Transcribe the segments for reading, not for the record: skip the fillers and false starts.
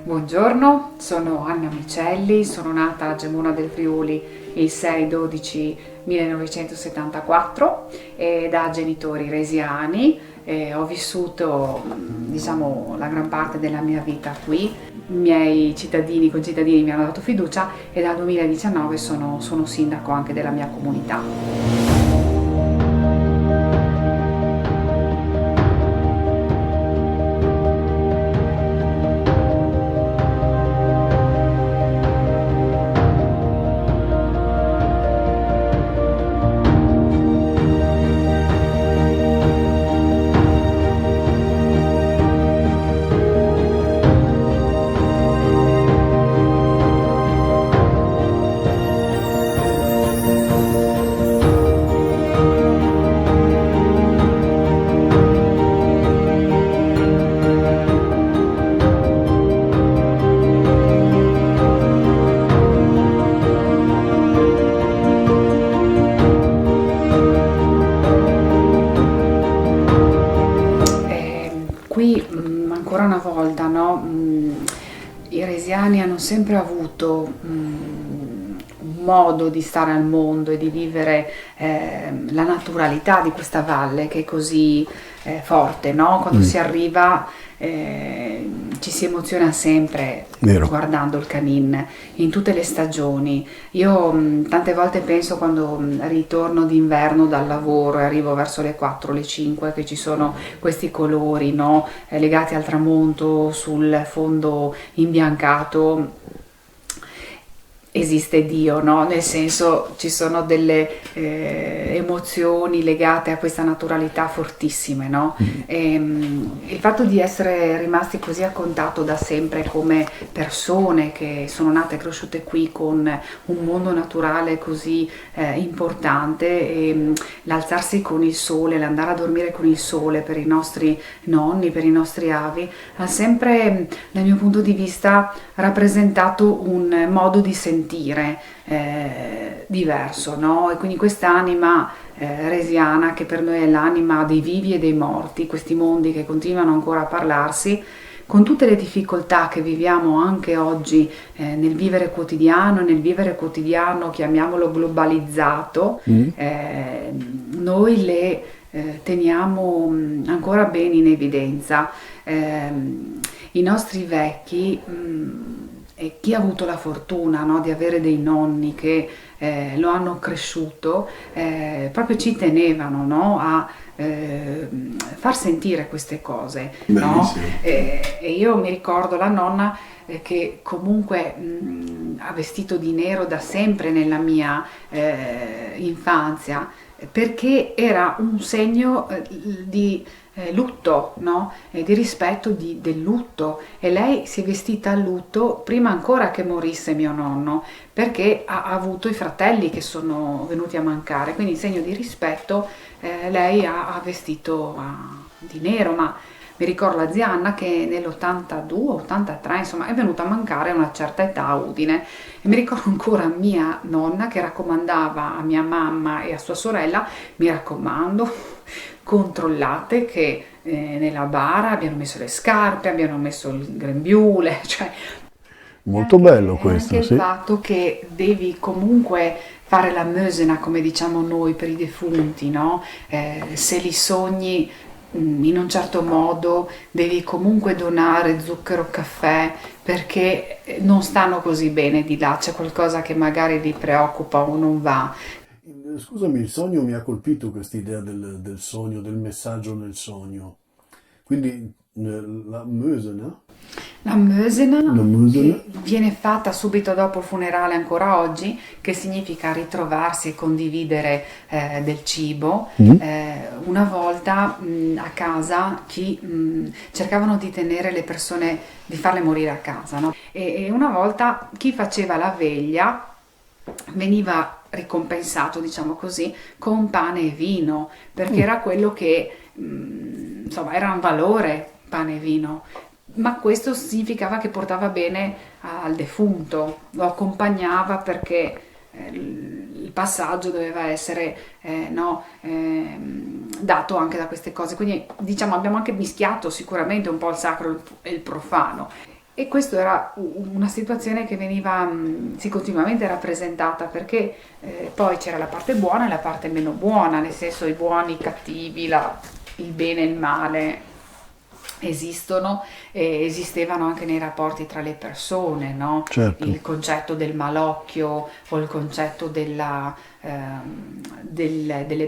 Buongiorno, sono Anna Micelli, sono nata a Gemona del Friuli il 6/12/1974 e da genitori resiani. Ho vissuto, diciamo, la gran parte della mia vita qui. I miei concittadini mi hanno dato fiducia e dal 2019 sono sindaco anche della mia comunità. Qui ancora una volta, no? I resiani hanno sempre avuto un modo di stare al mondo e di vivere la naturalità di questa valle che è così forte, no? Quando si arriva ci si emoziona sempre. Vero. Guardando il Canin in tutte le stagioni. Io tante volte penso, quando ritorno d'inverno dal lavoro e arrivo verso le 4, le 5, che ci sono questi colori, no? Legati al tramonto sul fondo imbiancato. Esiste Dio, no? Nel senso, ci sono delle emozioni legate a questa naturalità fortissime, no? Il fatto di essere rimasti così a contatto da sempre come persone che sono nate e cresciute qui con un mondo naturale così importante, e l'alzarsi con il sole, l'andare a dormire con il sole per i nostri nonni, per i nostri avi, ha sempre, dal mio punto di vista, rappresentato un modo di sentire diverso, no? E quindi quest'anima resiana, che per noi è l'anima dei vivi e dei morti, questi mondi che continuano ancora a parlarsi, con tutte le difficoltà che viviamo anche oggi nel vivere quotidiano, chiamiamolo globalizzato, noi le teniamo ancora bene in evidenza. I nostri vecchi, e chi ha avuto la fortuna, no, di avere dei nonni che lo hanno cresciuto, proprio ci tenevano, no, a far sentire queste cose, no? E io mi ricordo la nonna che comunque ha vestito di nero da sempre nella mia infanzia, perché era un segno di lutto, no? Di rispetto del lutto, e lei si è vestita a lutto prima ancora che morisse mio nonno, perché ha avuto i fratelli che sono venuti a mancare, quindi in segno di rispetto lei ha vestito di nero. Ma mi ricordo la zia Anna che nell'82-83 insomma è venuta a mancare a una certa età a Udine, e mi ricordo ancora mia nonna che raccomandava a mia mamma e a sua sorella: mi raccomando, controllate che nella bara abbiano messo le scarpe, abbiano messo il grembiule, cioè molto bello questo, anche sì. il fatto che devi comunque fare la mösena, come diciamo noi, per i defunti, no? Se li sogni in un certo modo, devi comunque donare zucchero, caffè, perché non stanno così bene di là, c'è qualcosa che magari li preoccupa o non va. Scusami, il sogno mi ha colpito, questa idea del sogno, del messaggio nel sogno. Quindi la Mösena? La Mösena, La Mösena? che viene fatta subito dopo il funerale ancora oggi, che significa ritrovarsi e condividere del cibo. Una volta a casa cercavano di tenere le persone, di farle morire a casa, no? E una volta chi faceva la veglia veniva ricompensato, diciamo così, con pane e vino, perché era quello che insomma era un valore, pane e vino. Ma questo significava che portava bene al defunto, lo accompagnava, perché il passaggio doveva essere no, dato anche da queste cose. Quindi diciamo abbiamo anche mischiato sicuramente un po' il sacro e il profano. E questa era una situazione che veniva sì, continuamente rappresentata, perché poi c'era la parte buona e la parte meno buona, nel senso i buoni, i cattivi, il bene e il male esistono e esistevano anche nei rapporti tra le persone, no? certo. Il concetto del malocchio o il concetto delle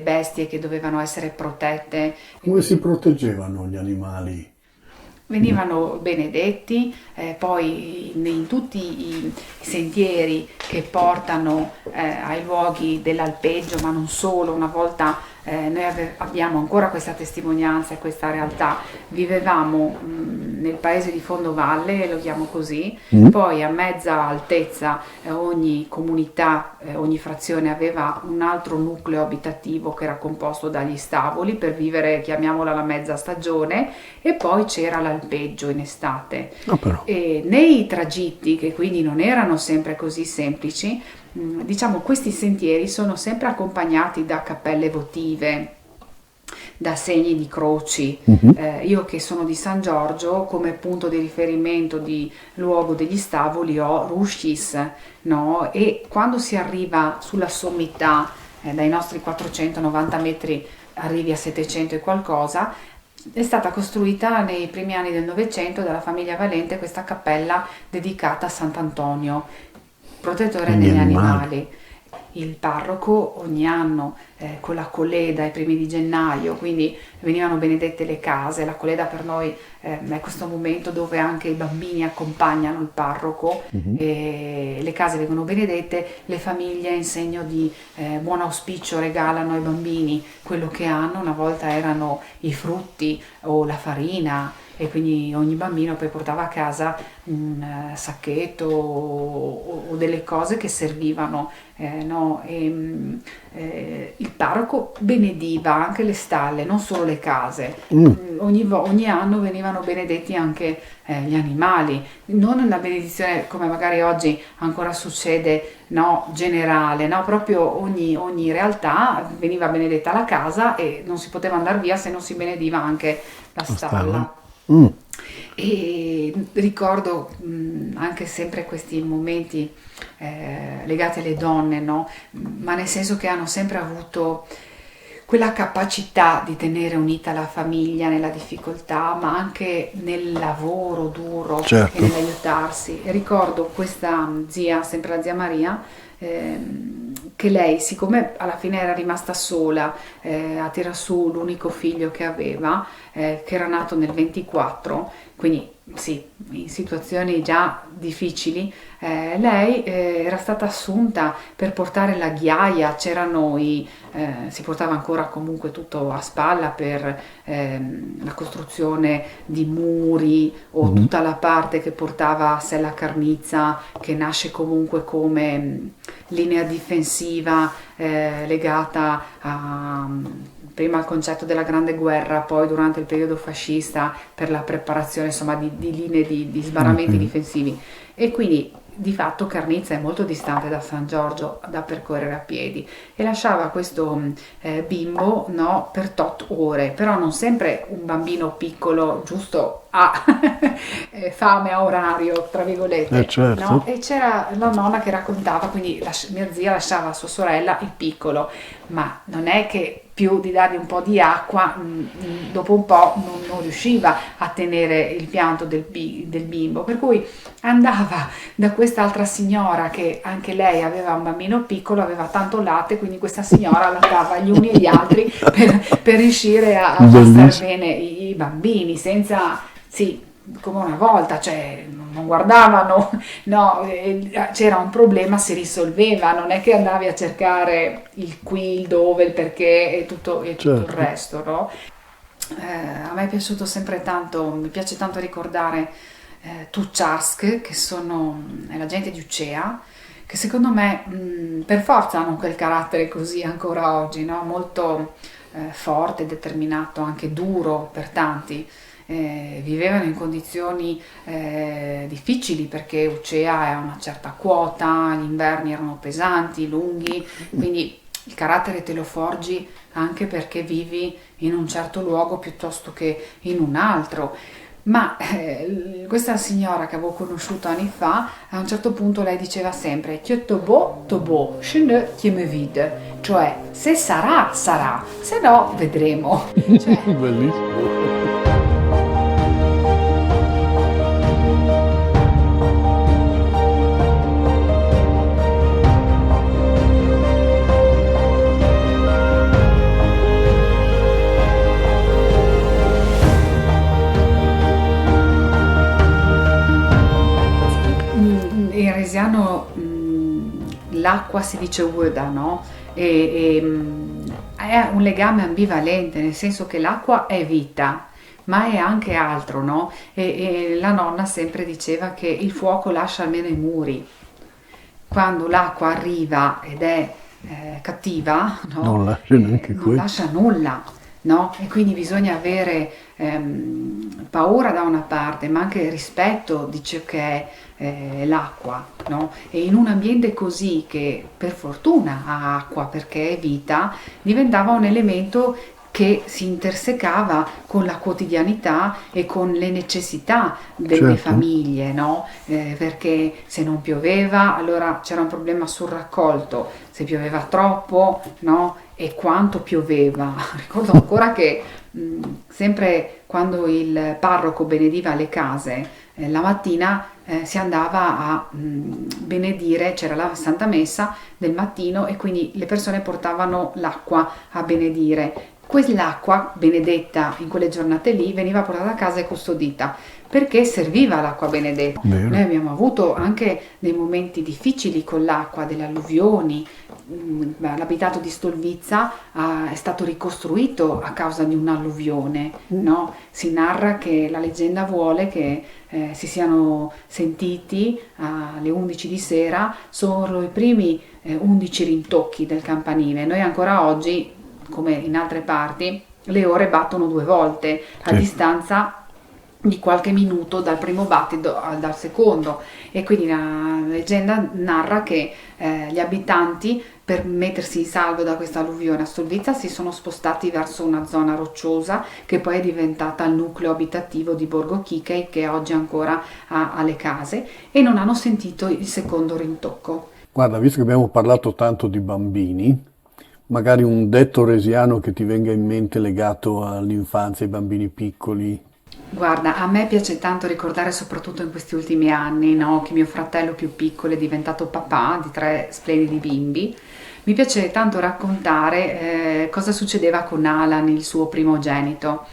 bestie che dovevano essere protette e Come si quindi proteggevano gli animali? venivano benedetti, poi in tutti i sentieri che portano ai luoghi dell'alpeggio, ma non solo, una volta noi abbiamo ancora questa testimonianza e questa realtà, vivevamo nel paese di Fondovalle, lo chiamo così, Mm? poi a mezza altezza ogni comunità, ogni frazione aveva un altro nucleo abitativo che era composto dagli stavoli per vivere, chiamiamola la mezza stagione, e poi c'era l'alpeggio in estate. Ah, però. E nei tragitti, che quindi non erano sempre così semplici, diciamo questi sentieri sono sempre accompagnati da cappelle votive, da segni di croci. Mhm. Io che sono di San Giorgio, come punto di riferimento di luogo degli stavoli ho Rushis, no? E quando si arriva sulla sommità, dai nostri 490 metri arrivi a 700 e qualcosa, è stata costruita nei primi anni del Novecento dalla famiglia Valente questa cappella dedicata a Sant'Antonio, protettore Gli degli animali. animali. Il parroco ogni anno con la Coleda ai primi di gennaio, quindi venivano benedette le case. La Coleda per noi è questo momento dove anche i bambini accompagnano il parroco, Mhm. e le case vengono benedette, le famiglie in segno di buon auspicio regalano ai bambini quello che hanno. Una volta erano i frutti o la farina, e quindi ogni bambino poi portava a casa un sacchetto o delle cose che servivano, no? Il parroco benediva anche le stalle, non solo le case. Mm. Ogni anno venivano benedetti anche gli animali, non una benedizione come magari oggi ancora succede, no, generale, no? Proprio ogni realtà veniva benedetta la casa e non si poteva andare via se non si benediva anche la La stalla. stalla. Mm. E ricordo anche sempre questi momenti legati alle donne, no? Ma nel senso che hanno sempre avuto quella capacità di tenere unita la famiglia nella difficoltà, ma anche nel lavoro duro e Certo. nell'aiutarsi. E ricordo questa zia, sempre la zia Maria, che lei, siccome alla fine era rimasta sola a tirar su l'unico figlio che aveva, che era nato nel 24, quindi sì, in situazioni già difficili, lei era stata assunta per portare la ghiaia, si portava ancora comunque tutto a spalla per la costruzione di muri o Mhm. tutta la parte che portava a sé la carnizza, che nasce comunque come linea difensiva legata prima al concetto della Grande Guerra, poi durante il periodo fascista per la preparazione insomma di linee di sbarramenti Ok. difensivi. E quindi di fatto Carnizza è molto distante da San Giorgio da percorrere a piedi, e lasciava questo bimbo, no, per tot ore, però non sempre un bambino piccolo giusto a fame a orario, tra virgolette, no? Certo. E c'era la nonna che raccontava, quindi mia zia lasciava a sua sorella il piccolo, ma non è che più di dargli un po' di acqua, dopo un po' non riusciva a tenere il pianto del bimbo, per cui andava da quest'altra signora che anche lei aveva un bambino piccolo, aveva tanto latte, quindi questa signora allattava gli uni e gli altri per riuscire a far stare Bellissimo. bene i bambini, senza, sì, come una volta, cioè non guardavano, no, c'era un problema, si risolveva, non è che andavi a cercare il qui, il dove, il perché e tutto il Certo. resto, no? A me è piaciuto sempre tanto, mi piace tanto ricordare Tucharsk, è la gente di Ucea, che secondo me per forza hanno quel carattere così ancora oggi, no? Molto forte, determinato, anche duro per tanti. Vivevano in condizioni difficili perché Ucea è a una certa quota, gli inverni erano pesanti, lunghi, quindi il carattere te lo forgi anche perché vivi in un certo luogo piuttosto che in un altro. Ma questa signora che avevo conosciuto anni fa, a un certo punto lei diceva sempre "Che tobo, je ne qui me vide", cioè se sarà, sarà, se no vedremo. Cioè, Bellissimo. in resiano l'acqua si dice uda, no? È un legame ambivalente, nel senso che l'acqua è vita, ma è anche altro, no? E la nonna sempre diceva che il fuoco lascia almeno i muri. Quando l'acqua arriva ed è cattiva, no? Non lascia neanche Non questo. lascia nulla, no? E quindi bisogna avere paura da una parte, ma anche rispetto di ciò che è l'acqua, no? E in un ambiente così, che per fortuna ha acqua perché è vita, diventava un elemento che si intersecava con la quotidianità e con le necessità delle Certo, famiglie, no? Perché se non pioveva, allora c'era un problema sul raccolto, se pioveva troppo, no? E quanto pioveva. Ricordo ancora che sempre quando il parroco benediva le case, la mattina si andava a benedire, c'era la Santa Messa del mattino e quindi le persone portavano l'acqua a benedire. Quell'acqua benedetta in quelle giornate lì veniva portata a casa e custodita perché serviva l'acqua benedetta. Noi vero. abbiamo avuto anche dei momenti difficili con l'acqua, delle alluvioni. L'abitato di Stolvizza è stato ricostruito a causa di un'alluvione, no? Si narra che la leggenda vuole che si siano sentiti alle 11 di sera solo i primi 11 rintocchi del campanile. Noi ancora oggi, come in altre parti, le ore battono 2 volte a Sì. distanza di qualche minuto dal primo battito dal secondo, e quindi la leggenda narra che gli abitanti, per mettersi in salvo da questa alluvione a Stolvizza, si sono spostati verso una zona rocciosa che poi è diventata il nucleo abitativo di Borgo Chichei, che oggi ancora ha le case, e non hanno sentito il secondo rintocco. Guarda, visto che abbiamo parlato tanto di bambini, magari un detto resiano che ti venga in mente legato all'infanzia, ai bambini piccoli. Guarda, a me piace tanto ricordare, soprattutto in questi ultimi anni, no, che mio fratello più piccolo è diventato papà di 3 splendidi bimbi. Mi piace tanto raccontare cosa succedeva con Alan, il suo primogenito.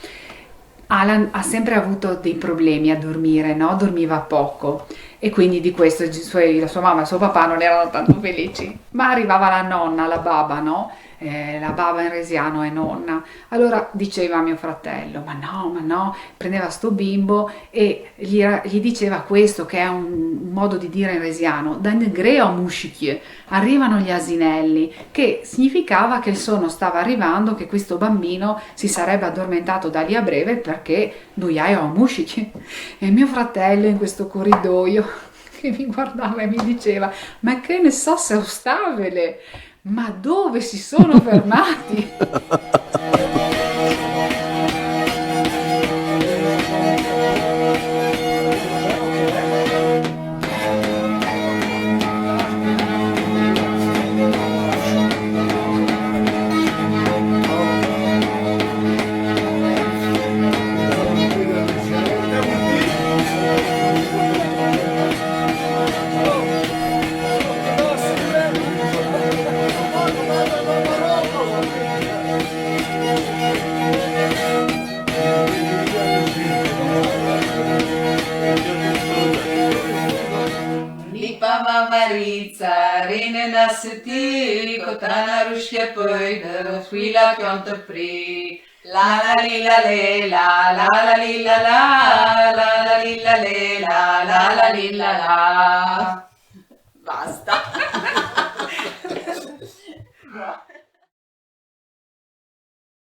Alan ha sempre avuto dei problemi a dormire, no? Dormiva poco, e quindi di questo la sua mamma e il suo papà non erano tanto felici. Ma arrivava la nonna, la baba, no? La baba in resiano è nonna. Allora diceva a mio fratello: ma no, prendeva sto bimbo e gli diceva questo, che è un modo di dire in resiano: Dan greo mushikje, arrivano gli asinelli, che significava che il sonno stava arrivando, che questo bambino si sarebbe addormentato da lì a breve perché duiaio a mushikje. E mio fratello in questo corridoio che mi guardava e mi diceva: ma che ne so se Ostavele, ma dove si sono fermati? Lipa Maritza, Rene Nasseti, Kotana Rushke Poide, Frila Kionte Pri, la la li la le la la li la la li la le la li la la. Basta.